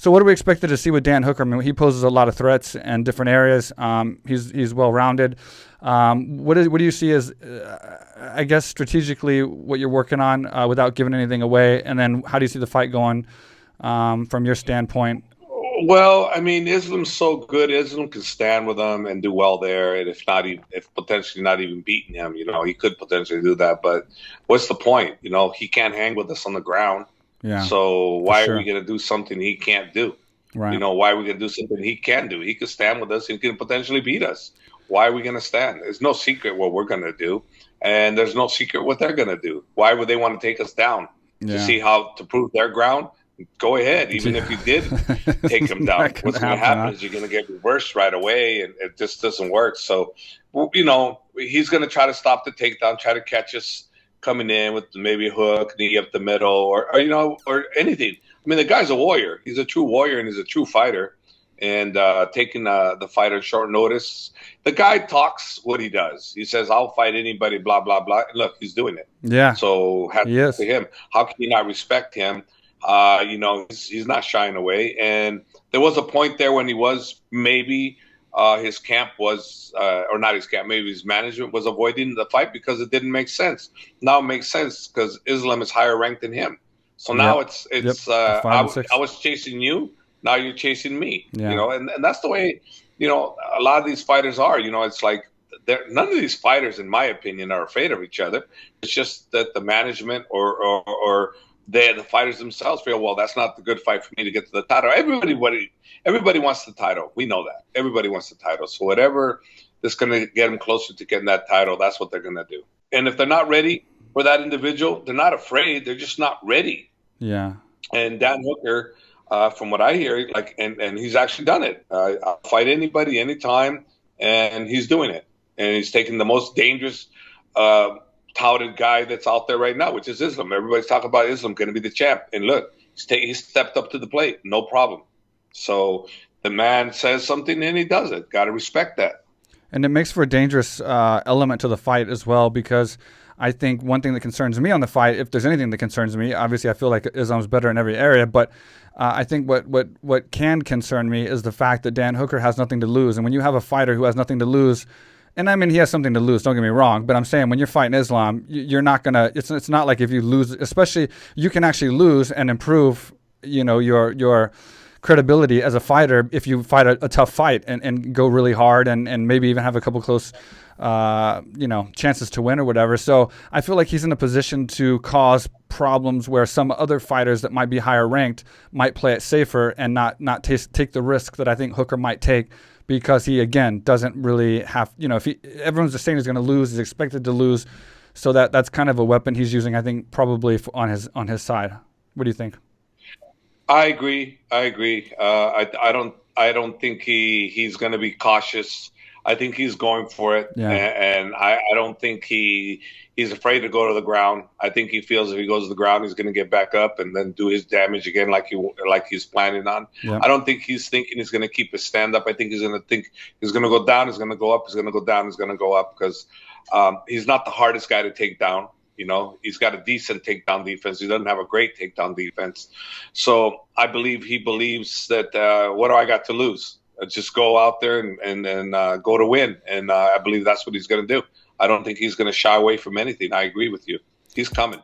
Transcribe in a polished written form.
So what are we expected to see with Dan Hooker? I mean, he poses a lot of threats in different areas. He's well-rounded. What do you see as, I guess, strategically what you're working on without giving anything away? And then how do you see the fight going from your standpoint? Well, I mean, Islam's so good. Islam can stand with him and do well there, and if potentially not even beating him, he could potentially do that. But what's the point? He can't hang with us on the ground. Yeah. So why are we going to do something he can't do? Right. Why are we going to do something he can do? He could stand with us. He can potentially beat us. Why are we going to stand? There's no secret what we're going to do, and there's no secret what they're going to do. Why would they want to take us down to see how to prove their ground? Go ahead. Even if you did take him down, what's going to happen is you're going to get reversed right away, and it just doesn't work. So, he's going to try to stop the takedown, try to catch us coming in with maybe a hook, knee up the middle, or anything. I mean, the guy's a warrior. He's a true warrior, and he's a true fighter. And taking the fight on short notice, the guy talks what he does. He says, "I'll fight anybody," blah blah blah. And look, he's doing it. Yeah. So hats to him. How can you not respect him? He's not shying away. And there was a point there when he was maybe his camp was, or not his camp, maybe his management was avoiding the fight because it didn't make sense. Now it makes sense because Islam is higher ranked than him. So now it's I was chasing you. Now you're chasing me, and that's the way, a lot of these fighters are, it's like none of these fighters, in my opinion, are afraid of each other. It's just that the management or the fighters themselves feel, well, that's not the good fight for me to get to the title. Everybody wants the title. We know that. Everybody wants the title. So whatever that's going to get them closer to getting that title, that's what they're going to do. And if they're not ready for that individual, they're not afraid. They're just not ready. Yeah. And Dan Hooker, from what I hear, and he's actually done it. I'll fight anybody, anytime, and he's doing it. And he's taking the most dangerous touted guy that's out there right now, which is Islam. Everybody's talking about Islam going to be the champ. And look, he stepped up to the plate, no problem. So the man says something and he does it. Got to respect that. And it makes for a dangerous element to the fight as well, because I think one thing that concerns me on the fight, if there's anything that concerns me, obviously I feel like Islam's better in every area, but I think what can concern me is the fact that Dan Hooker has nothing to lose. And when you have a fighter who has nothing to lose, and I mean, he has something to lose, don't get me wrong, but I'm saying when you're fighting Islam, you're not going to, it's not like if you lose, especially you can actually lose and improve, your credibility as a fighter if you fight a tough fight and go really hard and maybe even have a couple close chances to win or whatever. So I feel like he's in a position to cause problems where some other fighters that might be higher ranked might play it safer and not take the risk that I think Hooker might take, because he, again, doesn't really have, if everyone's just saying he's going to lose, he's expected to lose. So that's kind of a weapon he's using, I think, probably on his side. What do you think? I agree. I don't think he's going to be cautious. I think he's going for it, and I don't think he's afraid to go to the ground. I think he feels if he goes to the ground, he's going to get back up and then do his damage again, like he's planning on. Yeah. I don't think he's thinking he's going to keep his stand up. I think he's going to think he's going to go down, he's going to go up, he's going to go down, he's going to go up, because he's not the hardest guy to take down. He's got a decent takedown defense. He doesn't have a great takedown defense. So I believe he believes that what do I got to lose? Just go out there and go to win. And I believe that's what he's going to do. I don't think he's going to shy away from anything. I agree with you. He's coming.